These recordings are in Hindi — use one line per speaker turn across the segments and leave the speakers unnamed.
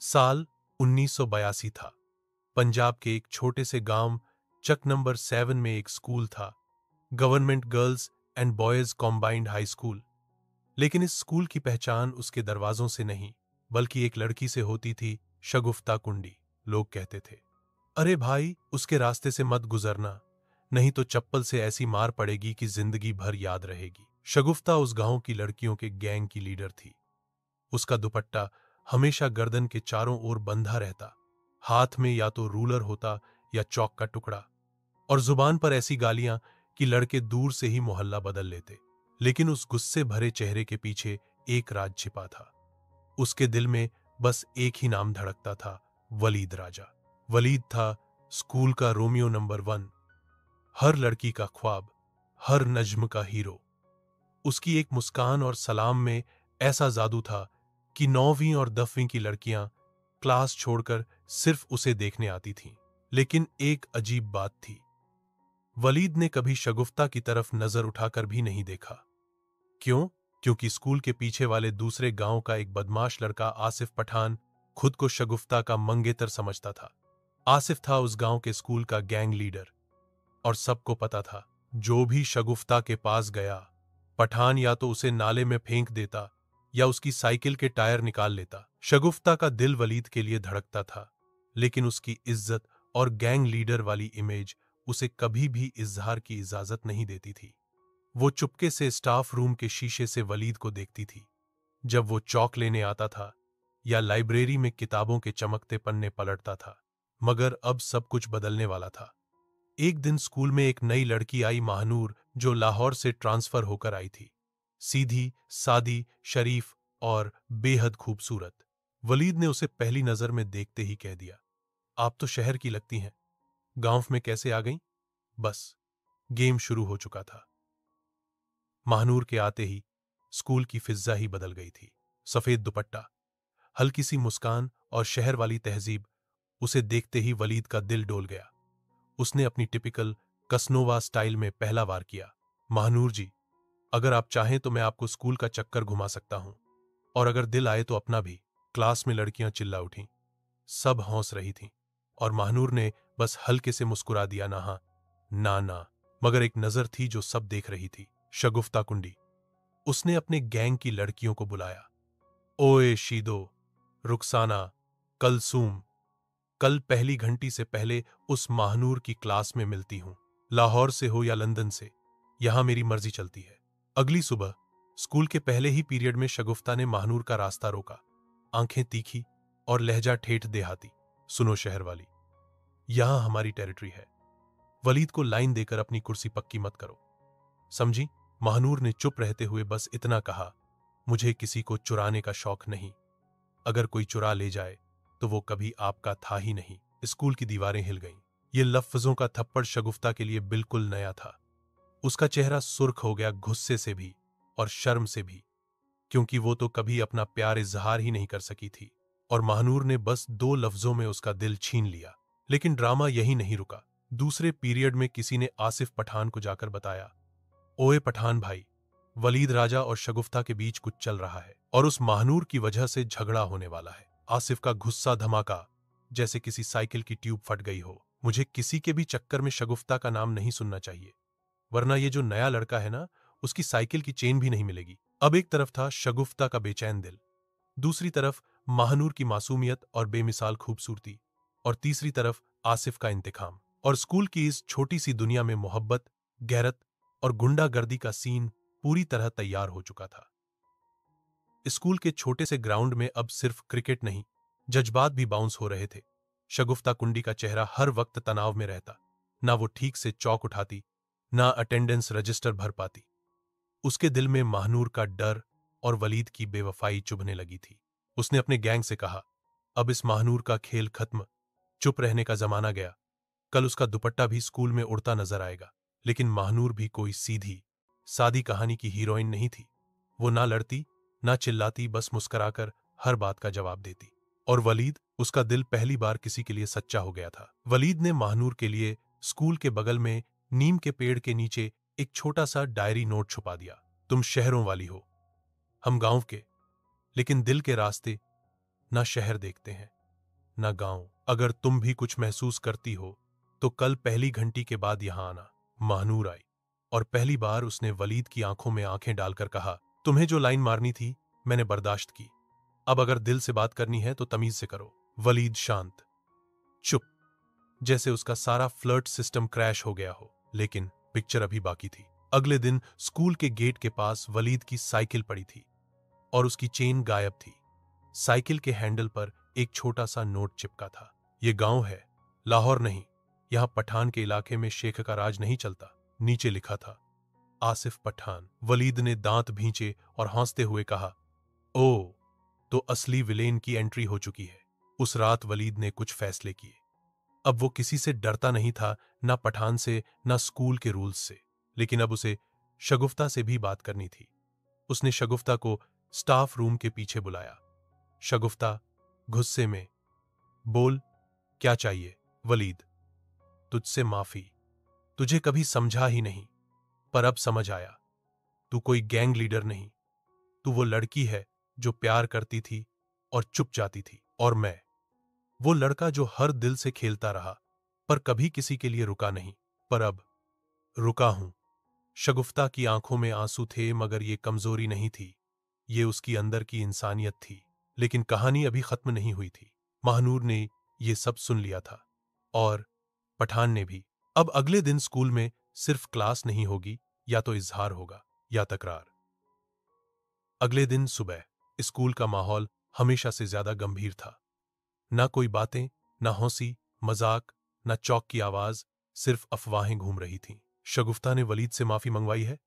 साल 1982 था। पंजाब के एक छोटे से गांव चक नंबर 7 में एक स्कूल था, government girls and boys combined high school. लेकिन इस स्कूल की पहचान उसके दरवाजों से नहीं, बल्कि एक लड़की से होती थी, शगुफ्ता कुंडी। लोग कहते थे, अरे भाई, उसके रास्ते से मत गुजरना, नहीं तो चप्पल से ऐसी मार पड़ेगी कि जिंदगी भर याद रहेगी। शगुफ्ता उस गांव की लड़कियों के गैंग की लीडर थी। उसका दुपट्टा हमेशा गर्दन के चारों ओर बंधा रहता, हाथ में या तो रूलर होता या चौक का टुकड़ा, और जुबान पर ऐसी गालियां कि लड़के दूर से ही मोहल्ला बदल लेते। लेकिन उस गुस्से भरे चेहरे के पीछे एक राज छिपा था। उसके दिल में बस एक ही नाम धड़कता था, वलीद राजा। वलीद था स्कूल का रोमियो नंबर 1, हर लड़की का ख्वाब, हर नज्म का हीरो। उसकी एक मुस्कान और सलाम में ऐसा जादू था कि 9वीं और 10वीं की लड़कियां क्लास छोड़कर सिर्फ उसे देखने आती थीं। लेकिन एक अजीब बात थी, वलीद ने कभी शगुफ्ता की तरफ नजर उठाकर भी नहीं देखा। क्यों? क्योंकि स्कूल के पीछे वाले दूसरे गांव का एक बदमाश लड़का आसिफ पठान खुद को शगुफ्ता का मंगेतर समझता था। आसिफ था उस गांव के स्कूल का गैंग लीडर, और सबको पता था, जो भी शगुफ्ता के पास गया, पठान या तो उसे नाले में फेंक देता या उसकी साइकिल के टायर निकाल लेता। शगुफ्ता का दिल वलीद के लिए धड़कता था, लेकिन उसकी इज्जत और गैंग लीडर वाली इमेज उसे कभी भी इजहार की इजाजत नहीं देती थी। वो चुपके से स्टाफ रूम के शीशे से वलीद को देखती थी, जब वो चौक लेने आता था या लाइब्रेरी में किताबों के चमकते पन्ने पलटता था। मगर अब सब कुछ बदलने वाला था। एक दिन स्कूल में एक नई लड़की आई, महानूर, जो लाहौर से ट्रांसफर होकर आई थी। सीधी, सादी, शरीफ और बेहद खूबसूरत। वलीद ने उसे पहली नजर में देखते ही कह दिया, आप तो शहर की लगती हैं, गांव में कैसे आ गईं? बस, गेम शुरू हो चुका था। महानूर के आते ही स्कूल की फिजा ही बदल गई थी। सफेद दुपट्टा, हल्की सी मुस्कान और शहर वाली तहजीब, उसे देखते ही वलीद का दिल डोल गया। उसने अपनी टिपिकल कसनोवा स्टाइल में पहला वार किया, महानूर जी, अगर आप चाहें तो मैं आपको स्कूल का चक्कर घुमा सकता हूं, और अगर दिल आए तो अपना भी। क्लास में लड़कियां चिल्ला उठीं, सब हंस रही थीं, और महानूर ने बस हल्के से मुस्कुरा दिया, ना ना। मगर एक नजर थी जो सब देख रही थी, शगुफ्ता कुंडी। उसने अपने गैंग की लड़कियों को बुलाया, ओए शीदो, रुखसाना, कलसूम, कल पहली घंटी से पहले उस महानूर की क्लास में मिलती हूं। लाहौर से हो या लंदन से, यहां मेरी मर्जी चलती है। अगली सुबह स्कूल के पहले ही पीरियड में शगुफ्ता ने महानूर का रास्ता रोका, आंखें तीखी और लहजा ठेठ देहाती। सुनो शहर वाली, यहां हमारी टेरिटरी है। वलीद को लाइन देकर अपनी कुर्सी पक्की मत करो, समझी? महानूर ने चुप रहते हुए बस इतना कहा, मुझे किसी को चुराने का शौक नहीं। अगर कोई चुरा ले जाए तो वो कभी आपका था ही नहीं। स्कूल की दीवारें हिल गईं। ये लफ्जों का थप्पड़ शगुफ्ता के लिए बिल्कुल नया था। उसका चेहरा सुर्ख हो गया, गुस्से से भी और शर्म से भी, क्योंकि वो तो कभी अपना प्यार इजहार ही नहीं कर सकी थी, और महानूर ने बस 2 लफ्जों में उसका दिल छीन लिया। लेकिन ड्रामा यही नहीं रुका। दूसरे पीरियड में किसी ने आसिफ पठान को जाकर बताया, ओए पठान भाई, वलीद राजा और शगुफ्ता के बीच कुछ चल रहा है, और उस महानूर की वजह से झगड़ा होने वाला है। आसिफ का गुस्सा धमाका, जैसे किसी साइकिल की ट्यूब फट गई हो। मुझे किसी के भी चक्कर में शगुफ्ता का नाम नहीं सुनना चाहिए, वरना ये जो नया लड़का है ना, उसकी साइकिल की चेन भी नहीं मिलेगी। अब एक तरफ था शगुफ्ता का बेचैन दिल, दूसरी तरफ महानूर की मासूमियत और बेमिसाल खूबसूरती, और तीसरी तरफ आसिफ का इंतकाम। और स्कूल की इस छोटी सी दुनिया में मोहब्बत, गैरत और गुंडागर्दी का सीन पूरी तरह तैयार हो चुका था। स्कूल के छोटे से ग्राउंड में अब सिर्फ क्रिकेट नहीं, जज्बात भी बाउंस हो रहे थे। शगुफ्ता कुंडी का चेहरा हर वक्त तनाव में रहता, ना वो ठीक से चौक उठाती, ना अटेंडेंस रजिस्टर भर पाती। उसके दिल में महानूर का डर और वलीद की बेवफाई चुभने लगी थी। उसने अपने गैंग से कहा, अब इस महानूर का खेल खत्म, चुप रहने का जमाना गया। कल उसका दुपट्टा भी स्कूल में उड़ता नजर आएगा। लेकिन महानूर भी कोई सीधी सादी कहानी की हीरोइन नहीं थी। वो ना लड़ती, ना चिल्लाती, बस मुस्कुराकर हर बात का जवाब देती। और वलीद, उसका दिल पहली बार किसी के लिए सच्चा हो गया था। वलीद ने महानूर के लिए स्कूल के बगल में नीम के पेड़ के नीचे एक छोटा सा डायरी नोट छुपा दिया, तुम शहरों वाली हो, हम गांव के, लेकिन दिल के रास्ते ना शहर देखते हैं, ना गांव। अगर तुम भी कुछ महसूस करती हो तो कल पहली घंटी के बाद यहां आना। महानूर आई और पहली बार उसने वलीद की आंखों में आंखें डालकर कहा, तुम्हें जो लाइन मारनी थी मैंने बर्दाश्त की, अब अगर दिल से बात करनी है तो तमीज से करो। वलीद शांत, चुप, जैसे उसका सारा फ्लर्ट सिस्टम क्रैश हो गया हो। लेकिन पिक्चर अभी बाकी थी। अगले दिन स्कूल के गेट के पास वलीद की साइकिल पड़ी थी और उसकी चेन गायब थी। साइकिल के हैंडल पर एक छोटा सा नोट चिपका था, ये गांव है, लाहौर नहीं, यहां पठान के इलाके में शेख का राज नहीं चलता। नीचे लिखा था, आसिफ पठान। वलीद ने दांत भींचे और हंसते हुए कहा, ओ, तो असली विलेन की एंट्री हो चुकी है। उस रात वलीद ने कुछ फैसले किए। अब वो किसी से डरता नहीं था, ना पठान से, ना स्कूल के रूल्स से। लेकिन अब उसे शगुफ्ता से भी बात करनी थी। उसने शगुफ्ता को स्टाफ रूम के पीछे बुलाया। शगुफ्ता गुस्से में, बोल, क्या चाहिए? वलीद, तुझसे माफी, तुझे कभी समझा ही नहीं, पर अब समझ आया। तू कोई गैंग लीडर नहीं, तू वो लड़की है जो प्यार करती थी और चुप जाती थी। और मैं वो लड़का जो हर दिल से खेलता रहा पर कभी किसी के लिए रुका नहीं, पर अब रुका हूं। शगुफ्ता की आंखों में आंसू थे, मगर ये कमजोरी नहीं थी, ये उसकी अंदर की इंसानियत थी। लेकिन कहानी अभी खत्म नहीं हुई थी। महानूर ने ये सब सुन लिया था और पठान ने भी। अब अगले दिन स्कूल में सिर्फ क्लास नहीं होगी, या तो इजहार होगा या तकरार। अगले दिन सुबह स्कूल का माहौल हमेशा से ज्यादा गंभीर था। ना कोई बातें, ना हंसी मजाक, ना चौक की आवाज, सिर्फ अफवाहें घूम रही थीं। शगुफ्ता ने वलीद से माफी मंगवाई है?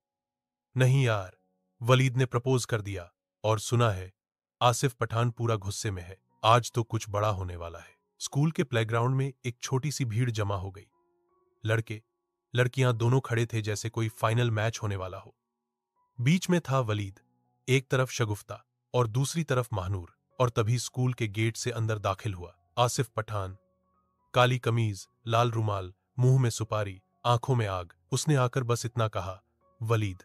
नहीं यार, वलीद ने प्रपोज कर दिया। और सुना है आसिफ पठान पूरा गुस्से में है, आज तो कुछ बड़ा होने वाला है। स्कूल के प्लेग्राउंड में एक छोटी सी भीड़ जमा हो गई। लड़के लड़कियां दोनों खड़े थे, जैसे कोई फाइनल मैच होने वाला हो। बीच में था वलीद, एक तरफ शगुफ्ता और दूसरी तरफ महानूर। और तभी स्कूल के गेट से अंदर दाखिल हुआ आसिफ पठान, काली कमीज, लाल रुमाल, मुंह में सुपारी, आंखों में आग। उसने आकर बस इतना कहा, वलीद,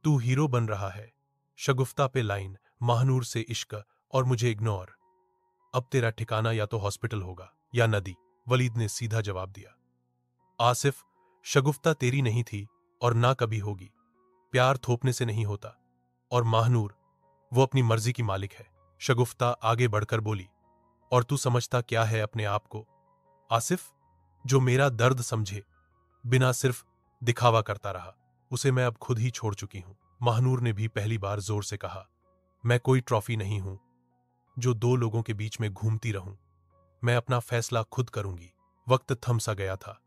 तू हीरो बन रहा है। शगुफ्ता पे लाइन, महानूर से इश्क और मुझे इग्नोर। अब तेरा ठिकाना या तो हॉस्पिटल होगा या नदी। वलीद ने सीधा जवाब दिया, आसिफ, शगुफ्ता तेरी नहीं थी और ना कभी होगी। प्यार थोपने से नहीं होता। और महानूर, वो अपनी मर्जी की मालिक है। शगुफ्ता आगे बढ़कर बोली, और तू समझता क्या है अपने आप को? आसिफ, जो मेरा दर्द समझे बिना सिर्फ दिखावा करता रहा, उसे मैं अब खुद ही छोड़ चुकी हूं। महानूर ने भी पहली बार जोर से कहा, मैं कोई ट्रॉफी नहीं हूं जो दो लोगों के बीच में घूमती रहूं। मैं अपना फैसला खुद करूंगी। वक्त थम सा गया था।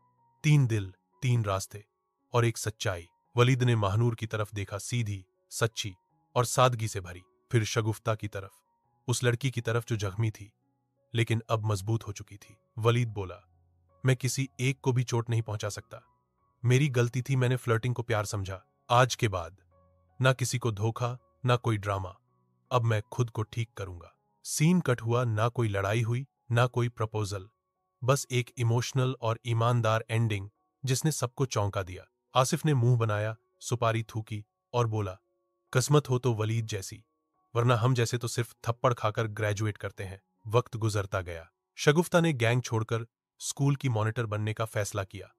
3 दिल, 3 रास्ते और एक सच्चाई। वलीद ने महानूर की तरफ देखा, सीधी, सच्ची और सादगी से भरी। फिर शगुफ्ता की तरफ, उस लड़की की तरफ जो जख्मी थी लेकिन अब मजबूत हो चुकी थी। वलीद बोला, मैं किसी एक को भी चोट नहीं पहुंचा सकता। मेरी गलती थी, मैंने फ्लर्टिंग को प्यार समझा। आज के बाद ना किसी को धोखा, ना कोई ड्रामा। अब मैं खुद को ठीक करूंगा। सीन कट हुआ, ना कोई लड़ाई हुई, ना कोई प्रपोजल, बस एक इमोशनल और ईमानदार एंडिंग जिसने सबको चौंका दिया। आसिफ ने मुंह बनाया, सुपारी थूकी और बोला, किस्मत हो तो वलीद जैसी, वरना हम जैसे तो सिर्फ थप्पड़ खाकर ग्रेजुएट करते हैं। वक्त गुजरता गया। शगुफ्ता ने गैंग छोड़कर स्कूल की मॉनिटर बनने का फैसला किया।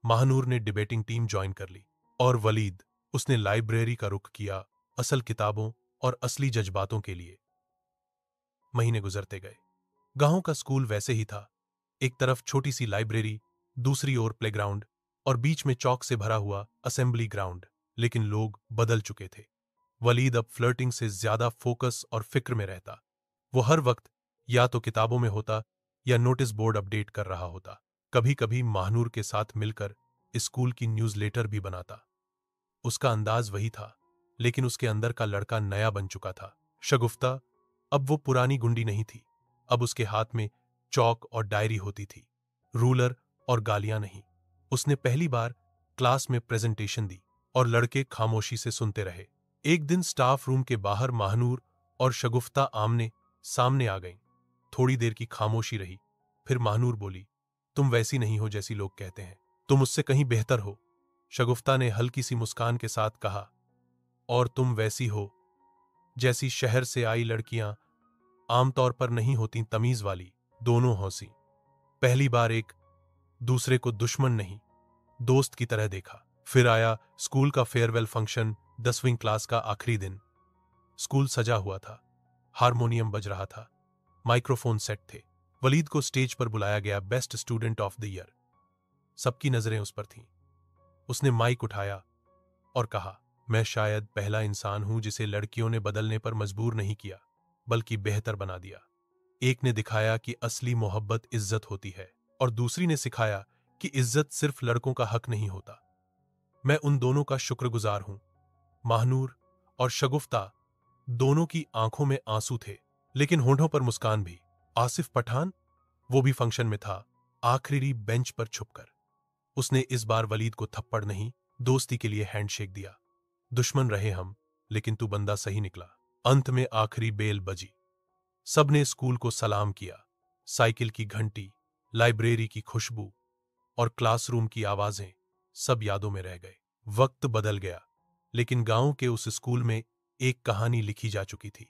महानूर ने डिबेटिंग टीम ज्वाइन कर ली और वलीद, उसने लाइब्रेरी का रुख किया, असल किताबों और असली जज्बातों के लिए। महीने गुजरते गए। गांव का स्कूल वैसे ही था, एक तरफ छोटी सी लाइब्रेरी, दूसरी ओर प्लेग्राउंड और बीच में चौक से भरा हुआ असेंबली ग्राउंड। लेकिन लोग बदल चुके थे। वलीद अब फ्लर्टिंग से ज्यादा फोकस और फिक्र में रहता। वो हर वक्त या तो किताबों में होता या नोटिस बोर्ड अपडेट कर रहा होता। कभी कभी महानूर के साथ मिलकर स्कूल की न्यूज़लेटर भी बनाता। उसका अंदाज वही था, लेकिन उसके अंदर का लड़का नया बन चुका था। शगुफ्ता अब वो पुरानी गुंडी नहीं थी। अब उसके हाथ में चौक और डायरी होती थी, रूलर और गालियां नहीं। उसने पहली बार क्लास में प्रेजेंटेशन दी और लड़के खामोशी से सुनते रहे। एक दिन स्टाफ रूम के बाहर महानूर और शगुफ्ता आमने सामने आ गईं। थोड़ी देर की खामोशी रही, फिर महानूर बोली, तुम वैसी नहीं हो जैसी लोग कहते हैं, तुम उससे कहीं बेहतर हो। शगुफ्ता ने हल्की सी मुस्कान के साथ कहा, और तुम वैसी हो जैसी शहर से आई लड़कियां आमतौर पर नहीं होती तमीज वाली, दोनों हंसी। पहली बार एक दूसरे को दुश्मन नहीं, दोस्त की तरह देखा। फिर आया स्कूल का फेयरवेल फंक्शन, 10वीं क्लास का आखिरी दिन। स्कूल सजा हुआ था, हारमोनियम बज रहा था, माइक्रोफोन सेट थे। वलीद को स्टेज पर बुलाया गया, best student of the year. सबकी नजरें उस पर थीं। उसने माइक उठाया और कहा, मैं शायद पहला इंसान हूं जिसे लड़कियों ने बदलने पर मजबूर नहीं किया, बल्कि बेहतर बना दिया। एक ने दिखाया कि असली मोहब्बत इज्जत होती है, और दूसरी ने सिखाया कि इज्जत सिर्फ लड़कों का हक नहीं होता। मैं उन दोनों का शुक्रगुजार हूं। महानूर और शगुफ्ता दोनों की आंखों में आंसू थे, लेकिन होठों पर मुस्कान भी। आसिफ पठान, वो भी फंक्शन में था, आखिरी बेंच पर छुपकर। उसने इस बार वलीद को थप्पड़ नहीं, दोस्ती के लिए हैंडशेक दिया। दुश्मन रहे हम, लेकिन तू बंदा सही निकला। अंत में आखिरी बेल बजी। सबने स्कूल को सलाम किया। साइकिल की घंटी, लाइब्रेरी की खुशबू और क्लासरूम की आवाजें सब यादों में रह गए। वक्त बदल गया, लेकिन गांव के उस स्कूल में एक कहानी लिखी जा चुकी थी।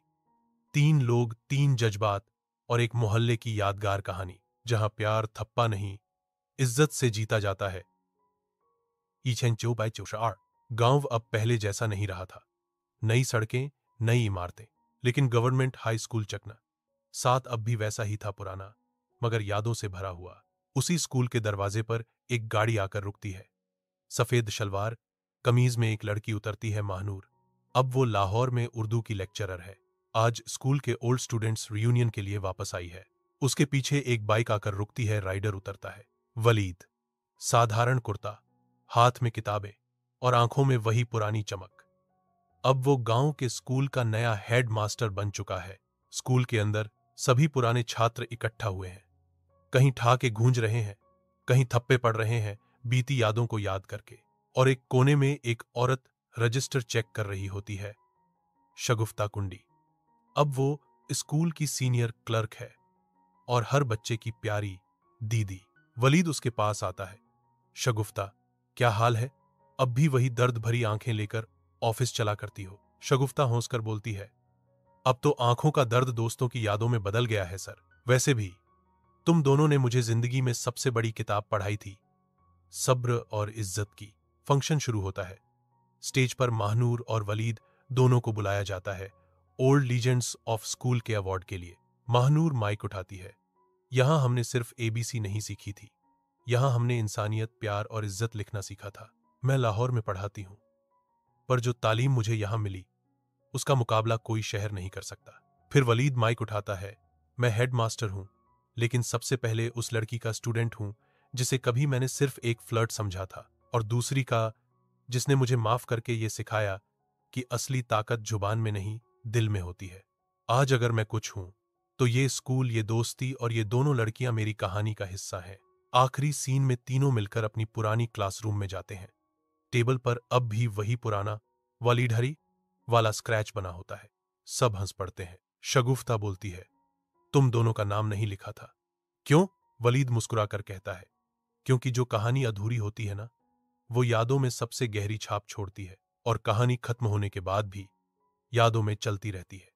3 लोग, 3 जज्बात और एक मोहल्ले की यादगार कहानी, जहां प्यार थप्पा नहीं, इज्जत से जीता जाता है। गांव अब पहले जैसा नहीं रहा था। नई सड़कें, नई इमारतें, लेकिन गवर्नमेंट हाई स्कूल चकना साथ अब भी वैसा ही था, पुराना मगर यादों से भरा हुआ। उसी स्कूल के दरवाजे पर एक गाड़ी आकर रुकती है। सफेद शलवार कमीज में एक लड़की उतरती है, महानूर। अब वो लाहौर में उर्दू की लेक्चरर है। आज स्कूल के ओल्ड स्टूडेंट्स रियूनियन के लिए वापस आई है। उसके पीछे एक बाइक आकर रुकती है, राइडर उतरता है, वलीद। साधारण कुर्ता, हाथ में किताबें और आंखों में वही पुरानी चमक। अब वो गांव के स्कूल का नया हेड मास्टर बन चुका है। स्कूल के अंदर सभी पुराने छात्र इकट्ठा हुए हैं। कहीं ठहाके गूंज रहे हैं, कहीं थप्पे पड़ रहे हैं, बीती यादों को याद करके। और एक कोने में एक औरत रजिस्टर चेक कर रही होती है, शगुफ्ता कुंडी। अब वो स्कूल की सीनियर क्लर्क है और हर बच्चे की प्यारी दीदी। वलीद उसके पास आता है। शगुफ्ता, क्या हाल है? अब भी वही दर्द भरी आंखें लेकर ऑफिस चला करती हो? शगुफ्ता हंसकर बोलती है, अब तो आंखों का दर्द दोस्तों की यादों में बदल गया है सर। वैसे भी तुम दोनों ने मुझे जिंदगी में सबसे बड़ी किताब पढ़ाई थी, सब्र और इज्जत की। फंक्शन शुरू होता है। स्टेज पर महानूर और वलीद दोनों को बुलाया जाता है, ओल्ड लीजेंड्स ऑफ स्कूल के अवार्ड के लिए। महानूर माइक उठाती है, यहां हमने सिर्फ एबीसी नहीं सीखी थी, यहां हमने इंसानियत, प्यार और इज्जत लिखना सीखा था। मैं लाहौर में पढ़ाती हूं, पर जो तालीम मुझे यहां मिली, उसका मुकाबला कोई शहर नहीं कर सकता। फिर वलीद माइक उठाता है, मैं हेड मास्टर हूं, लेकिन सबसे पहले उस लड़की का स्टूडेंट हूं जिसे कभी मैंने सिर्फ एक फ्लर्ट समझा था, और दूसरी का जिसने मुझे माफ करके ये सिखाया कि असली ताकत जुबान में नहीं, दिल में होती है। आज अगर मैं कुछ हूं, तो ये स्कूल, ये दोस्ती और ये दोनों लड़कियां मेरी कहानी का हिस्सा हैं। आखिरी सीन में तीनों मिलकर अपनी पुरानी क्लासरूम में जाते हैं। टेबल पर अब भी वही पुराना वलीडहरी वाला स्क्रैच बना होता है। सब हंस पड़ते हैं। शगुफ्ता बोलती है, तुम दोनों का नाम नहीं लिखा था? क्यों? वलीद मुस्कुराकर कहता है, क्योंकि जो कहानी अधूरी होती है ना, वो यादों में सबसे गहरी छाप छोड़ती है, और कहानी खत्म होने के बाद भी यादों में चलती रहती है।